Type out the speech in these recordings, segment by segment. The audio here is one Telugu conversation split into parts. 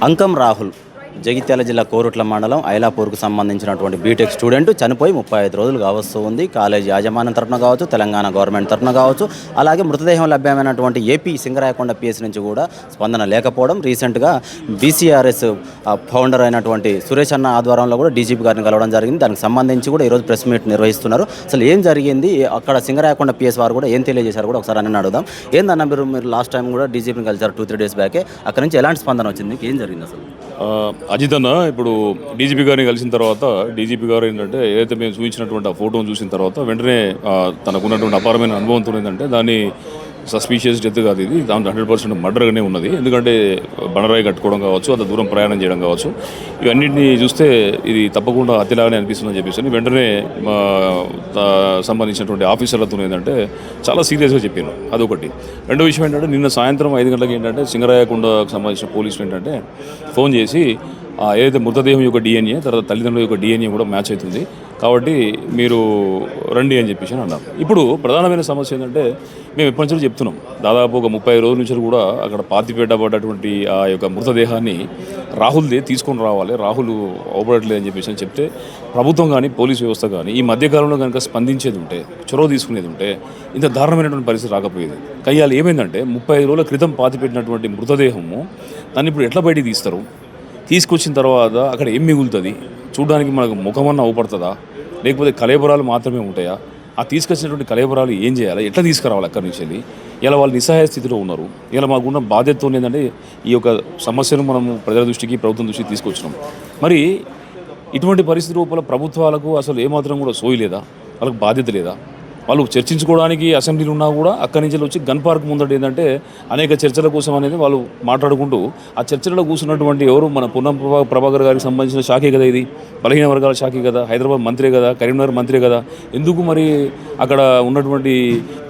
అంకం రాహుల్ జగిత్యాల జిల్లా కోరుట్ల మండలం ఐలాపూర్కు సంబంధించినటువంటి బీటెక్ స్టూడెంట్ చనిపోయి 35 రోజులు కావస్తూ ఉంది. కాలేజీ యాజమాన్యం తరఫున కావచ్చు, తెలంగాణ గవర్నమెంట్ తరఫున కావచ్చు, అలాగే మృతదేహం లభ్యమైనటువంటి ఏపీ సింగరాయకొండ పిఎస్ నుంచి కూడా స్పందన లేకపోవడం. రీసెంట్గా బీసీఆర్ఎస్ ఫౌండర్ అయినటువంటి సురేష్ అన్న ఆధ్వర్యంలో కూడా డీజీపీ గారిని కలవడం జరిగింది. దానికి సంబంధించి కూడా ఈరోజు ప్రెస్ మీట్ నిర్వహిస్తున్నారు. అసలు ఏం జరిగింది, అక్కడ సింగరాయకొండ పిఎస్ వారు కూడా ఏం తెలియజేశారు కూడా ఒకసారి అన్నీ అడుగుదాం. ఏందన్న మీరు లాస్ట్ టైం కూడా డీజీపీని కలిసారు 2-3 డేస్ బ్యాకే, అక్కడ నుంచి ఎలాంటి స్పందన వచ్చింది, మీకు ఏం జరిగింది అసలు? అజిత్ అన్న ఇప్పుడు డీజీపీ గారిని కలిసిన తర్వాత డీజీపీ గారు ఏంటంటే ఏదైతే మేము చూపించినటువంటి ఆ ఫోటోను చూసిన తర్వాత వెంటనే తనకున్నటువంటి అపారమైన అనుభవంతో ఏంటంటే దాన్ని సస్పీషియస్ డెత్ కాదు, ఇది దాంట్లో 100% మర్డర్గానే ఉన్నది. ఎందుకంటే బండరాయి కట్టుకోవడం కావచ్చు, అంత దూరం ప్రయాణం చేయడం కావచ్చు, ఇవన్నింటినీ చూస్తే ఇది తప్పకుండా హత్యలాగానే అనిపిస్తుందని చెప్పేసి వెంటనే సంబంధించినటువంటి ఆఫీసర్లతో ఏంటంటే చాలా సీరియస్గా చెప్పాను. అదొకటి. రెండో విషయం ఏంటంటే నిన్న సాయంత్రం 5 గంటలకి ఏంటంటే సింగరాయకొండకు సంబంధించిన పోలీసులు ఏంటంటే ఫోన్ చేసి ఏదైతే మృతదేహం యొక్క డిఎన్ఏ తర్వాత తల్లిదండ్రుల యొక్క డిఎన్ఏ కూడా మ్యాచ్ అవుతుంది కాబట్టి మీరు రండి అని చెప్పేసి అన్నారు. ఇప్పుడు ప్రధానమైన సమస్య ఏంటంటే మేము ఎప్పటి నుంచో చెప్తున్నాం, దాదాపు ఒక 30 రోజుల నుంచి కూడా అక్కడ పాతిపెట్టబడ్డటువంటి ఆ యొక్క మృతదేహాన్ని రాహుల్దే తీసుకొని రావాలి, రాహుల్ అవబడట్లేదు అని చెప్పేసి చెప్తే ప్రభుత్వం కానీ పోలీస్ వ్యవస్థ కానీ ఈ మధ్యకాలంలో కనుక స్పందించేది ఉంటే, చొరవ తీసుకునేది ఉంటే ఇంత దారుణమైనటువంటి పరిస్థితి రాకపోయేది. కయ్యాలు ఏమైందంటే 35 రోజుల క్రితం పాతిపెట్టినటువంటి మృతదేహము దాన్ని ఇప్పుడు ఎట్లా బయటికి తీస్తారు, తీసుకొచ్చిన తర్వాత అక్కడ ఏం మిగులుతుంది, చూడడానికి మనకు ముఖమన్నా అవపడుతుందా, లేకపోతే కళేబరాలు మాత్రమే ఉంటాయా, ఆ తీసుకొచ్చినటువంటి కళేబరాలు ఏం చేయాలి, ఎట్లా తీసుకురావాలి అక్కడి నుంచి వెళ్ళి. ఇలా వాళ్ళు నిస్సహాయ స్థితిలో ఉన్నారు. ఇలా మాకున్న బాధ్యత ఏంటంటే ఈ యొక్క సమస్యను మనము ప్రజల దృష్టికి ప్రభుత్వం దృష్టికి తీసుకొచ్చినాం. మరి ఇటువంటి పరిస్థితి రూపంలో ప్రభుత్వాలకు అసలు ఏమాత్రం కూడా సోయి లేదా, వాళ్ళకి బాధ్యత లేదా? వాళ్ళు చర్చించుకోవడానికి అసెంబ్లీలు ఉన్నా కూడా అక్కడి నుంచి వచ్చి గన్ పార్క్ ముందట ఏంటంటే అనేక చర్చల కోసం అనేది వాళ్ళు మాట్లాడుకుంటూ ఆ చర్చలలో కూర్చున్నటువంటి ఎవరు మన పొన్నం ప్రభాకర్ గారికి సంబంధించిన శాఖే కదా, ఇది బలహీన వర్గాల శాఖే కదా, హైదరాబాద్ మంత్రే కదా, కరీంనగర్ మంత్రే కదా, ఎందుకు మరి అక్కడ ఉన్నటువంటి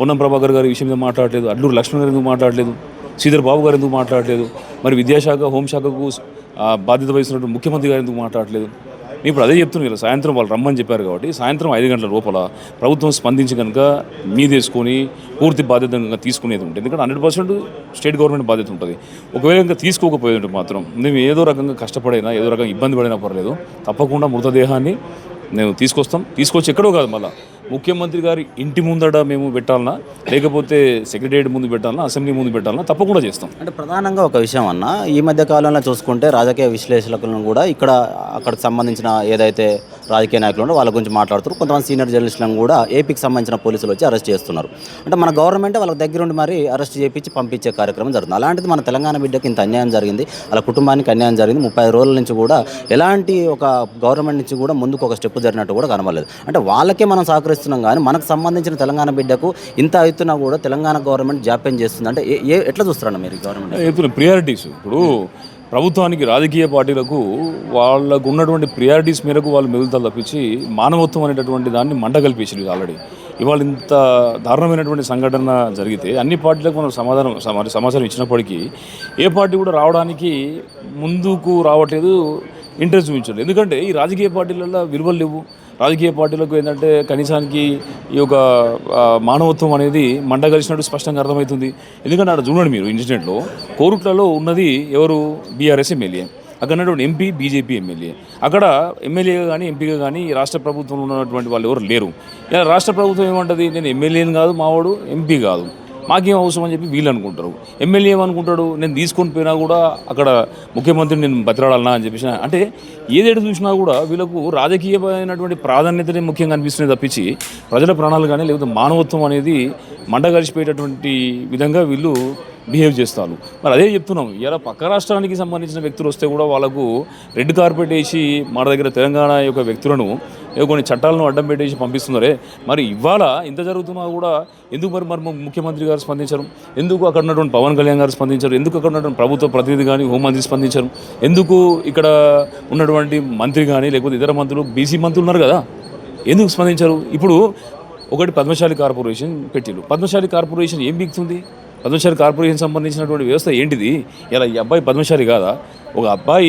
పొన్నం ప్రభాకర్ గారి విషయం మీద మాట్లాడలేదు, అడ్లూరు లక్ష్మణ్ గారు ఎందుకు మాట్లాడలేదు, శ్రీధర్ బాబు గారు ఎందుకు మాట్లాడలేదు, మరి విద్యాశాఖ హోంశాఖకు బాధ్యత వహిస్తున్నటువంటి ముఖ్యమంత్రి గారు ఎందుకు మాట్లాడలేదు? ఇప్పుడు అదే చెప్తున్నాను కదా, సాయంత్రం వాళ్ళు రమ్మని చెప్పారు కాబట్టి సాయంత్రం 5 గంటల లోపల ప్రభుత్వం స్పందించి కనుక మీదేసుకొని పూర్తి బాధ్యత కనుక తీసుకునేది ఉంటుంది. ఎందుకంటే 100% స్టేట్ గవర్నమెంట్ బాధ్యత ఉంటుంది. ఒకవేళ ఇంకా తీసుకోకపోయేది మాత్రం మేము ఏదో రకంగా కష్టపడైనా ఏదో రకంగా ఇబ్బంది పడినా పర్లేదు, తప్పకుండా మృతదేహాన్ని మేము తీసుకొచ్చి ఎక్కడో కాదు, మళ్ళీ ముఖ్యమంత్రి గారి ఇంటి ముందట మేము పెట్టాలన్నా, లేకపోతే సెక్రటేరియట్ ముందు పెట్టాలన్నా, అసెంబ్లీ ముందు పెట్టాలన్నా తప్పకుండా చేస్తాం. అంటే ప్రధానంగా ఒక విషయం అన్న, ఈ మధ్య కాలంలో చూసుకుంటే రాజకీయ విశ్లేషకులను కూడా అక్కడికి సంబంధించిన ఏదైతే రాజకీయ నాయకులు ఉన్నారో వాళ్ళ గురించి మాట్లాడుతారు. కొంతమంది సీనియర్ జర్నలిస్టులను కూడా ఏపీకి సంబంధించిన పోలీసులు వచ్చి అరెస్ట్ చేస్తున్నారు. అంటే మన గవర్నమెంట్ వాళ్ళకి దగ్గరుండి మరి అరెస్ట్ చేయించి పంపించే కార్యక్రమం జరుగుతుంది. అలాంటిది మన తెలంగాణ బిడ్డకి ఇంత అన్యాయం జరిగింది, వాళ్ళ కుటుంబానికి అన్యాయం జరిగింది. 30 రోజుల నుంచి కూడా ఎలాంటి ఒక గవర్నమెంట్ నుంచి కూడా ముందుకు ఒక స్టెప్ జరిగినట్టు కూడా కనబడలేదు. అంటే వాళ్ళకే మనం సహకరిస్తున్నాం కానీ మనకు సంబంధించిన తెలంగాణ బిడ్డకు ఇంత అవుతున్నా కూడా తెలంగాణ గవర్నమెంట్ జాప్యం చేస్తుంది. అంటే ఎట్లా చూస్తారన్న మీరు గవర్నమెంట్ ప్రియారిటీస్? ఇప్పుడు ప్రభుత్వానికి రాజకీయ పార్టీలకు వాళ్ళకు ఉన్నటువంటి ప్రియారిటీస్ మేరకు వాళ్ళు మెదులుతారు తప్పించి మానవత్వం అనేటటువంటి దాన్ని మంట కల్పించారు ఆల్రెడీ. ఇవాళ ఇంత దారుణమైనటువంటి సంఘటన జరిగితే అన్ని పార్టీలకు మనం సమాచారం ఇచ్చినప్పటికీ ఏ పార్టీ కూడా రావడానికి ముందుకు రావట్లేదు, ఇంట్రెస్ట్ చూపించలేదు. ఎందుకంటే ఈ రాజకీయ పార్టీలలో విలువలు లేవు. రాజకీయ పార్టీలకు ఏంటంటే కనీసానికి ఈ యొక్క మానవత్వం అనేది మంట కలిసినట్టు స్పష్టంగా అర్థమవుతుంది. ఎందుకంటే అక్కడ చూడండి మీరు, ఇన్సిడెంట్లో కోరుట్లలో ఉన్నది ఎవరు? బీఆర్ఎస్ ఎమ్మెల్యే, అక్కడ ఉన్నటువంటి ఎంపీ బీజేపీ ఎమ్మెల్యే. అక్కడ ఎమ్మెల్యేగా కానీ ఎంపీగా కానీ రాష్ట్ర ప్రభుత్వంలో ఉన్నటువంటి వాళ్ళు ఎవరు లేరు. ఇలా రాష్ట్ర ప్రభుత్వం ఏమంటుంది, నేను ఎమ్మెల్యేని కాదు, మావాడు ఎంపీ కాదు, మాకేం అవసరం అని చెప్పి వీళ్ళు అనుకుంటారు. ఎమ్మెల్యే ఏమనుకుంటాడు, నేను తీసుకొని పోయినా కూడా అక్కడ ముఖ్యమంత్రిని నేను బతిరాడాలన్నా అని చెప్పేసి. అంటే ఏదేడు చూసినా కూడా వీళ్ళకు రాజకీయమైనటువంటి ప్రాధాన్యతనే ముఖ్యంగా అనిపిస్తుంది తప్పించి ప్రజల ప్రాణాలు కానీ లేకపోతే మానవత్వం అనేది మంట కలిసిపోయేటటువంటి విధంగా వీళ్ళు బిహేవ్ చేస్తారు. మరి అదే చెప్తున్నాం, ఇలా పక్క రాష్ట్రానికి సంబంధించిన వ్యక్తులు వస్తే కూడా వాళ్ళకు రెడ్ కార్పెట్ వేసి మన దగ్గర తెలంగాణ యొక్క వ్యక్తులను కొన్ని చట్టాలను అడ్డం పెట్టేసి పంపిస్తున్నారే. మరి ఇవాళ ఇంత జరుగుతున్నా కూడా ఎందుకు మరి ముఖ్యమంత్రి గారు స్పందించరు? ఎందుకు అక్కడ ఉన్నటువంటి పవన్ కళ్యాణ్ గారు స్పందించారు? ఎందుకు అక్కడ ఉన్నటువంటి ప్రభుత్వ ప్రతినిధి కానీ హోంమంత్రి స్పందించారు? ఎందుకు ఇక్కడ ఉన్నటువంటి మంత్రి కానీ లేకపోతే ఇతర మంత్రులు బీసీ మంత్రులు ఉన్నారు కదా, ఎందుకు స్పందించారు? ఇప్పుడు ఒకటి పద్మశాలి కార్పొరేషన్ పెట్టిరు. పద్మశాలి కార్పొరేషన్ ఏం బిగుతుంది? పద్మశాలి కార్పొరేషన్ సంబంధించినటువంటి వ్యవస్థ ఏంటిది? ఇలా ఈ అబ్బాయి పద్మశాలి కాదా? ఒక అబ్బాయి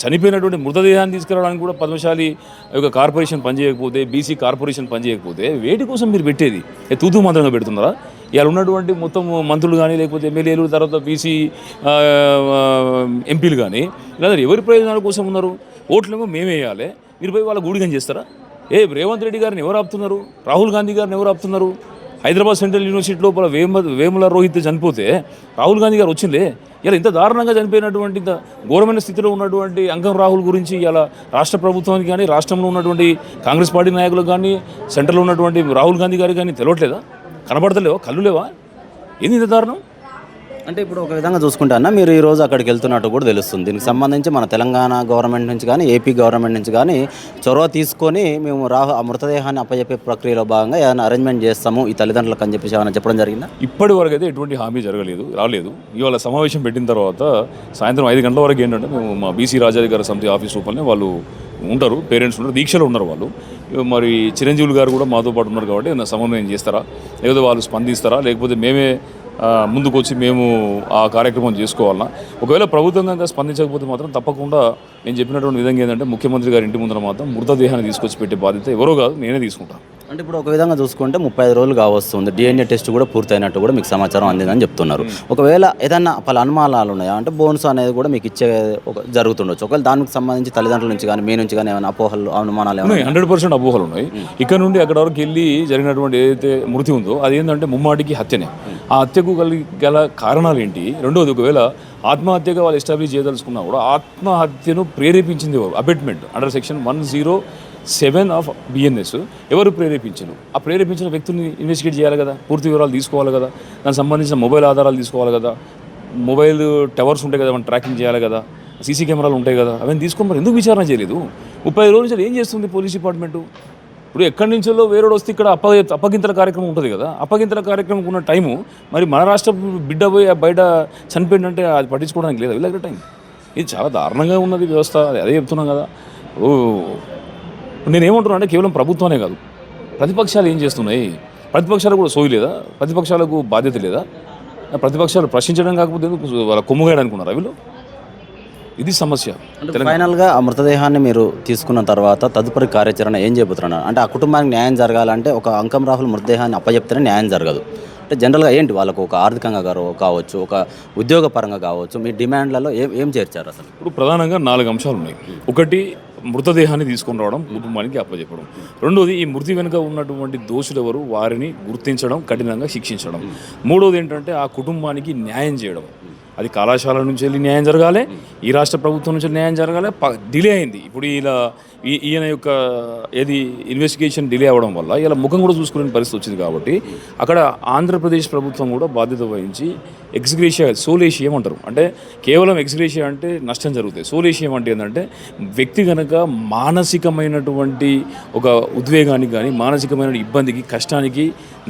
చనిపోయినటువంటి మృతదేహాన్ని తీసుకురావడానికి కూడా పద్మశాలి యొక్క కార్పొరేషన్ పనిచేయకపోతే, బీసీ కార్పొరేషన్ పనిచేయకపోతే వేటి కోసం మీరు పెట్టేది? తూతూ మంత్రంగా పెడుతున్నారా? ఇవాళ ఉన్నటువంటి మొత్తం మంత్రులు కానీ లేకపోతే ఎమ్మెల్యేలు తర్వాత బీసీ ఎంపీలు కానీ లేదా ఎవరి ప్రయోజనాల కోసం ఉన్నారు? ఓట్లేమో మేమే వేయాలి, మీరు పోయి వాళ్ళ గూడిగం చేస్తారా? రేవంత్ రెడ్డి గారిని ఎవరు ఆపుతున్నారు? రాహుల్ గాంధీ గారిని ఎవరు ఆపుతున్నారు? హైదరాబాద్ సెంట్రల్ యూనివర్సిటీ లోపల వేముల రోహిత్ చనిపోతే రాహుల్ గాంధీ గారు వచ్చిందే. ఇలా ఇంత దారుణంగా చనిపోయినటువంటి ఇంత ఘోరమైన స్థితిలో ఉన్నటువంటి అంకం రాహుల్ గురించి ఇలా రాష్ట్ర ప్రభుత్వానికి కానీ రాష్ట్రంలో ఉన్నటువంటి కాంగ్రెస్ పార్టీ నాయకులకు కానీ సెంటర్లో ఉన్నటువంటి రాహుల్ గాంధీ గారికి కానీ తెలియట్లేదా? కనబడతలేవా? కళ్ళు లేవా? ఏంది ఇంత దారుణం? అంటే ఇప్పుడు ఒక విధంగా చూసుకుంటే అన్న మీరు ఈ రోజు అక్కడికి వెళ్తున్నట్టు కూడా తెలుస్తుంది. దీనికి సంబంధించి మన తెలంగాణ గవర్నమెంట్ నుంచి కానీ ఏపీ గవర్నమెంట్ నుంచి కానీ చొరవ తీసుకొని మేము ఆ మృతదేహాన్ని అప్పచెప్పే ప్రక్రియలో భాగంగా ఏదైనా అరేంజ్మెంట్ చేస్తాము ఈ తల్లిదండ్రులకు అని చెప్పేసి ఏమైనా చెప్పడం జరిగిందా? ఇప్పటి వరకు అయితే ఎటువంటి హామీ రాలేదు. ఇవాళ సమావేశం పెట్టిన తర్వాత సాయంత్రం 5 గంటల వరకు ఏంటంటే మేము మా బీసీ రాజాధికార సమితి ఆఫీస్ రూపంలో వాళ్ళు ఉంటారు, పేరెంట్స్ ఉంటారు, దీక్షలో ఉన్నారు వాళ్ళు. మరి చిరంజీవులు గారు కూడా మాతో పాటు ఉన్నారు కాబట్టి ఏదైనా సమన్వయం చేస్తారా, లేకపోతే వాళ్ళు స్పందిస్తారా, లేకపోతే మేమే ముందుకు వచ్చి మేము ఆ కార్యక్రమం చేసుకోవాలన్నా? ఒకవేళ ప్రభుత్వంగా స్పందించకపోతే మాత్రం తప్పకుండా నేను చెప్పినటువంటి విధంగా ఏంటంటే ముఖ్యమంత్రి గారి ఇంటి ముందర మాత్రం మృతదేహాన్ని తీసుకొచ్చి పెట్టే బాధ్యత ఎవరో కాదు, నేనే తీసుకుంటాను. అంటే ఇప్పుడు ఒక విధంగా చూసుకుంటే 35 రోజులు కావస్తుంది, డిఎన్ఏ టెస్ట్ కూడా పూర్తయినట్టు కూడా మీకు సమాచారం అందిందని చెప్తున్నారు. ఒకవేళ ఏదన్నా పలు అనుమానాలు ఉన్నాయా అంటే బోన్స్ అనేది కూడా మీకు ఇచ్చే జరుగుతుండొచ్చు. ఒకవేళ దానికి సంబంధించి తల్లిదండ్రుల నుంచి కానీ మీ నుంచి కానీ ఏమైనా అపోహలు అనుమానాలు ఉన్నాయి? 100% అపోహలు ఉన్నాయి. ఇక్కడ నుండి అక్కడ వరకు వెళ్ళి జరిగినటువంటి ఏదైతే మృతి ఉందో అది ఏంటంటే ముమ్మాటికి హత్యనే. ఆ హత్యకు గల కారణాలు ఏంటి? రెండవది, ఒకవేళ ఆత్మహత్యగా వాళ్ళు ఎస్టాబ్లిష్ చేయదలుచుకున్నా కూడా ఆత్మహత్యను ప్రేరేపించింది ఎవరు? Abetment under section 107 of BNS ఎవరు ప్రేరేపించను? ఆ ప్రేరేపించిన వ్యక్తుల్ని ఇన్వెస్టిగేట్ చేయాలి కదా, పూర్తి వివరాలు తీసుకోవాలి కదా, దానికి సంబంధించిన మొబైల్ ఆధారాలు తీసుకోవాలి కదా, మొబైల్ టవర్స్ ఉంటాయి కదా, మనం ట్రాకింగ్ చేయాలి కదా, సీసీ కెమెరాలు ఉంటాయి కదా, అవన్నీ తీసుకొని మరి ఎందుకు విచారణ చేయలేదు? 35 రోజుల నుంచి ఏం చేస్తుంది పోలీస్ డిపార్ట్మెంటు? ఇప్పుడు ఎక్కడి నుంచో వేరేడు వస్తే ఇక్కడ అప్పగింతల కార్యక్రమం ఉంటుంది కదా, అప్పగింతల కార్యక్రమం ఉన్న టైము మరి మన రాష్ట్ర బిడ్డ పోయి బయట చనిపోయిందంటే అది పట్టించుకోవడానికి లేదా వీళ్ళ టైం? ఇది చాలా దారుణంగా ఉన్నది వ్యవస్థ. అదే చెప్తున్నాం కదా. నేనేమంటున్నా అంటే కేవలం ప్రభుత్వానే కాదు, ప్రతిపక్షాలు ఏం చేస్తున్నాయి? ప్రతిపక్షాలు కూడా సోయి లేదా? ప్రతిపక్షాలకు బాధ్యత లేదా? ప్రతిపక్షాలు ప్రశ్నించడం కాకపోతే వాళ్ళ కొమ్ముగాయడానుకున్నారా వీళ్ళు? ఇది సమస్య. ఫైనల్గా ఆ మృతదేహాన్ని మీరు తీసుకున్న తర్వాత తదుపరి కార్యాచరణ ఏం చేయబోతున్నారు? అంటే ఆ కుటుంబానికి న్యాయం జరగాలంటే ఒక అంకం రాహుల్ మృతదేహాన్ని అప్పచెప్తేనే న్యాయం జరగదు. అంటే జనరల్గా ఏంటి వాళ్ళకు ఒక ఆర్థికంగా కావచ్చు, ఒక ఉద్యోగ పరంగా కావచ్చు, మీ డిమాండ్లలో ఏం చేర్చారు అసలు? ఇప్పుడు ప్రధానంగా 4 అంశాలు ఉన్నాయి. ఒకటి, మృతదేహాన్ని తీసుకొని రావడం, కుటుంబానికి అప్పచెప్పడం. రెండోది, ఈ మృతి వెనుక ఉన్నటువంటి దోషులు ఎవరు వారిని గుర్తించడం, కఠినంగా శిక్షించడం. మూడోది ఏంటంటే ఆ కుటుంబానికి న్యాయం చేయడం. అది కళాశాల నుంచి వెళ్ళి న్యాయం జరగాలి, ఈ రాష్ట్ర ప్రభుత్వం నుంచి న్యాయం జరగాలి. డిలే అయింది. ఇప్పుడు ఈయన యొక్క ఇన్వెస్టిగేషన్ డిలే అవ్వడం వల్ల ఇలా ముఖం కూడా చూసుకునే పరిస్థితి వచ్చింది. కాబట్టి అక్కడ ఆంధ్రప్రదేశ్ ప్రభుత్వం కూడా బాధ్యత వహించి ఎక్స్గ్రేషియా, సోలేషియం అంటారు, అంటే కేవలం ఎక్స్గ్రేషియా అంటే నష్టం జరుగుతాయి. సోలేషియం అంటే ఏంటంటే వ్యక్తి కనుక మానసికమైనటువంటి ఒక ఉద్వేగానికి కానీ మానసికమైన ఇబ్బందికి, కష్టానికి,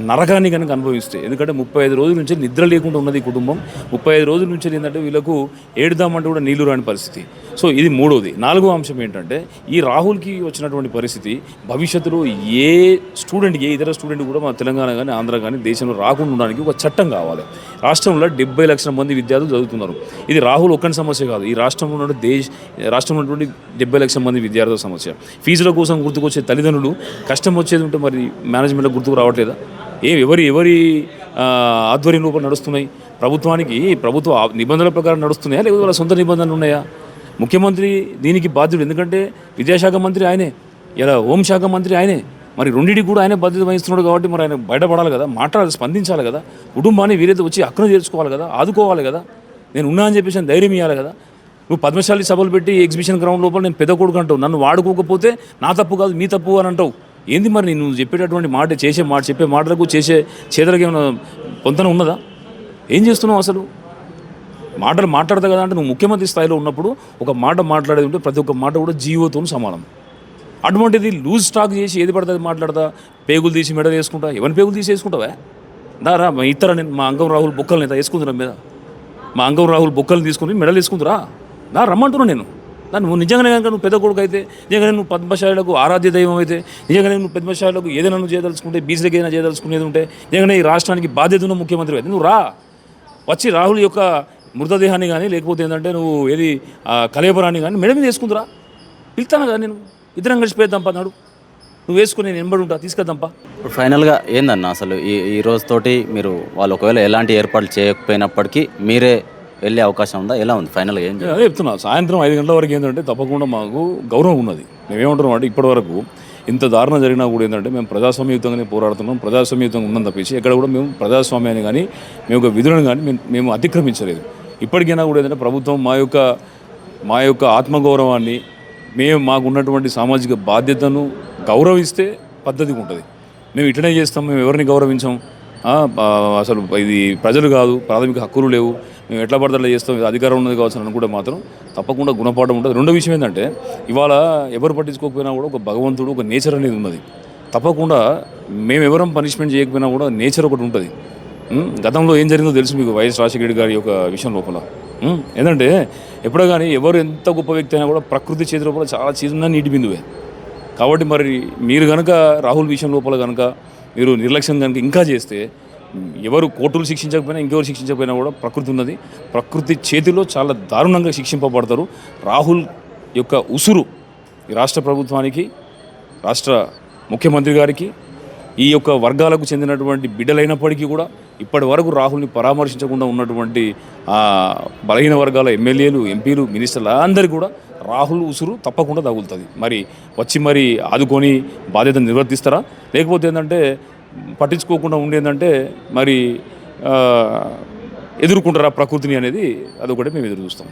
నరకాన్ని కనుక అనుభవిస్తే, ఎందుకంటే 35 రోజుల నుంచి నిద్ర లేకుండా ఉన్నది ఈ కుటుంబం. 35 రోజుల నుంచి ఏంటంటే వీళ్ళకు ఏడుదామంటే కూడా నీళ్లు రాని పరిస్థితి. సో ఇది మూడోది. 4వ అంశం ఏంటంటే ఈ రాహుల్కి వచ్చినటువంటి పరిస్థితి భవిష్యత్తులో ఏ ఇతర స్టూడెంట్ కూడా మన తెలంగాణ కానీ ఆంధ్ర కానీ దేశంలో రాకుండా ఉండడానికి ఒక చట్టం కావాలి. రాష్ట్రంలో 70 లక్షల మంది విద్యార్థులు చదువుతున్నారు. ఇది రాహుల్ ఒక్కని సమస్య కాదు, ఈ రాష్ట్రంలో రాష్ట్రంలో ఉన్నటువంటి 70 లక్షల మంది విద్యార్థుల సమస్య. ఫీజుల కోసం గుర్తుకొచ్చే తల్లిదండ్రులు కష్టం వచ్చేది ఉంటే మరి మేనేజ్మెంట్లో గుర్తుకు రావట్లేదా? ఎవరి ఆధ్వర్యం లోపల నడుస్తున్నాయి? ప్రభుత్వ నిబంధనల ప్రకారం నడుస్తున్నాయా, లేకపోతే వాళ్ళ సొంత నిబంధనలు ఉన్నాయా? ముఖ్యమంత్రి దీనికి బాధ్యుడు, ఎందుకంటే విద్యాశాఖ మంత్రి ఆయనే, ఇలా హోంశాఖ మంత్రి ఆయనే. మరి రెండింటికి కూడా ఆయనే బాధ్యత వహిస్తున్నాడు కాబట్టి మరి ఆయన బయటపడాలి కదా, స్పందించాలి కదా, కుటుంబాన్ని వీరైతే వచ్చి అక్కన చేర్చుకోవాలి కదా, ఆదుకోవాలి కదా, నేను ఉన్నా అని చెప్పేసి ధైర్యం ఇవ్వాలి కదా. నువ్వు పద్మశాలి సభలు పెట్టి ఎగ్జిబిషన్ గ్రౌండ్ లోపల నేను పెద్ద కొడుకు అంటావు, నన్ను వాడుకోకపోతే నా తప్పు కాదు మీ తప్పు అని అంటావు. ఏంది మరి నువ్వు చెప్పేటటువంటి చెప్పే మాటలకు చేసే చేతలకు ఏమైనా పొంతన ఉన్నదా? ఏం చేస్తున్నావు అసలు? మాటలు మాట్లాడతా కదా అంటే నువ్వు ముఖ్యమంత్రి స్థాయిలో ఉన్నప్పుడు ఒక మాట మాట్లాడేది ఉంటే ప్రతి ఒక్క మాట కూడా జీవోతో సమానం. అటువంటిది లూజ్ స్టాక్ చేసి ఏది పడుతుంది మాట్లాడతా, పేగులు తీసి మెడ వేసుకుంటా. ఎవరిని పేగులు తీసి వేసుకుంటావా? దారా నేను మా అంగం రాహుల్ బొక్కల్ని వేసుకుంటున్నా మీద, మా అంగం రాహుల్ బొక్కల్ని తీసుకుని మెడలు వేసుకుంటురా, నా రమ్మంటున్నా నేను. నువ్వు నిజంగానే కనుక నువ్వు పెద్ద కొడుకు అయితే, నిజంగానే నువ్వు పద్మశాలకు ఆరాధ్య దైవం అయితే, నిజంగానే నువ్వు పద్మశాలకు ఏదైనా నువ్వు చేయదలుచుకుంటే, బీసీలకు ఏదైనా చేయదలుచుకునేది ఉంటే, నిజంగానే ఈ రాష్ట్రానికి బాధ్యత ఉన్న ముఖ్యమంత్రి అయితే నువ్వు వచ్చి రాహుల్ యొక్క మృతదేహాన్ని కానీ లేకపోతే ఏంటంటే నువ్వు కలేబరాన్ని కానీ మెడ మీద వేసుకుందిరా, పిలుతాను కదా నేను, ఇద్దరం కలిసి పేద్దాం పన్నాడు. నువ్వు వేసుకుని నేను వెంబడి ఉంటా, తీసుకొద్దాంపా. ఇప్పుడు ఫైనల్గా ఏందన్న అసలు ఈ రోజుతోటి మీరు వాళ్ళు ఒకవేళ ఎలాంటి ఏర్పాట్లు చేయకపోయినప్పటికీ మీరే వెళ్ళే అవకాశం ఉందా? ఎలా ఉంది ఫైనల్గా ఏం నేను అదే చెప్తున్నా, సాయంత్రం 5 గంటల వరకు ఏంటంటే తప్పకుండా మాకు గౌరవం ఉన్నది. మేమేమంటున్నాం అంటే ఇప్పటివరకు ఇంత దారుణం జరిగినా కూడా ఏంటంటే మేము ప్రజాస్వామ్యయుతంగానే పోరాడుతున్నాం, ప్రజాస్వామ్యయుతంగా ఉందని తప్పించి ఎక్కడ కూడా మేము ప్రజాస్వామ్యాన్ని కానీ మేము ఒక విధులను కానీ మేము అతిక్రమించలేదు. ఇప్పటికైనా కూడా ఏంటంటే ప్రభుత్వం మా యొక్క ఆత్మగౌరవాన్ని మాకు ఉన్నటువంటి సామాజిక బాధ్యతను గౌరవిస్తే పద్ధతిగా ఉంటుంది. మేము ఇట్లనే చేస్తాం, మేము ఎవరిని గౌరవించాం, అసలు ఇది ప్రజలు కాదు, ప్రాథమిక హక్కులు లేవు, మేము ఎట్లా పడితే అట్లా చేస్తాం, ఇది అధికారం ఉన్నది కావచ్చు అనుకుంటే మాత్రం తప్పకుండా గుణపాఠం ఉంటుంది. రెండో విషయం ఏంటంటే ఇవాళ ఎవరు పట్టించుకోకపోయినా కూడా ఒక భగవంతుడు, ఒక నేచర్ అనేది ఉన్నది. తప్పకుండా మేము ఎవరం పనిష్మెంట్ చేయకపోయినా కూడా నేచర్ ఒకటి ఉంటుంది. గతంలో ఏం జరిగిందో తెలుసు మీకు వైఎస్ రాజశేఖర రెడ్డి గారి యొక్క విషయం లోపల. ఏంటంటే ఎప్పుడో కానీ ఎవరు ఎంత గొప్ప వ్యక్తి అయినా కూడా ప్రకృతి చేతి లోపల చాలా చిన్న నీటి బిందువే. కాబట్టి మరి మీరు కనుక రాహుల్ విషయం లోపల కనుక మీరు నిర్లక్ష్యం కనుక ఇంకా చేస్తే ఎవరు కోర్టులు శిక్షించకపోయినా ఇంకెవరు శిక్షించకపోయినా కూడా ప్రకృతి ఉన్నది. ప్రకృతి చేతిలో చాలా దారుణంగా శిక్షింపబడతారు. రాహుల్ యొక్క ఉసురు ఈ రాష్ట్ర ప్రభుత్వానికి, రాష్ట్ర ముఖ్యమంత్రి గారికి, ఈ యొక్క వర్గాలకు చెందినటువంటి బిడ్డలైనప్పటికీ కూడా ఇప్పటి వరకు రాహుల్ని పరామర్శించకుండా ఉన్నటువంటి బలహీన వర్గాల ఎమ్మెల్యేలు, ఎంపీలు, మినిస్టర్లు అందరికీ కూడా రాహుల్ ఉసురు తప్పకుండా తగులుతుంది. మరి వచ్చి మరి ఆదుకొని బాధ్యతను నిర్వర్తిస్తారా, లేకపోతే ఏంటంటే పట్టించుకోకుండా ఉండేందంటే మరి ఎదుర్కొంటారా ప్రకృతిని అనేది అదొకటి మేము ఎదురు చూస్తాం.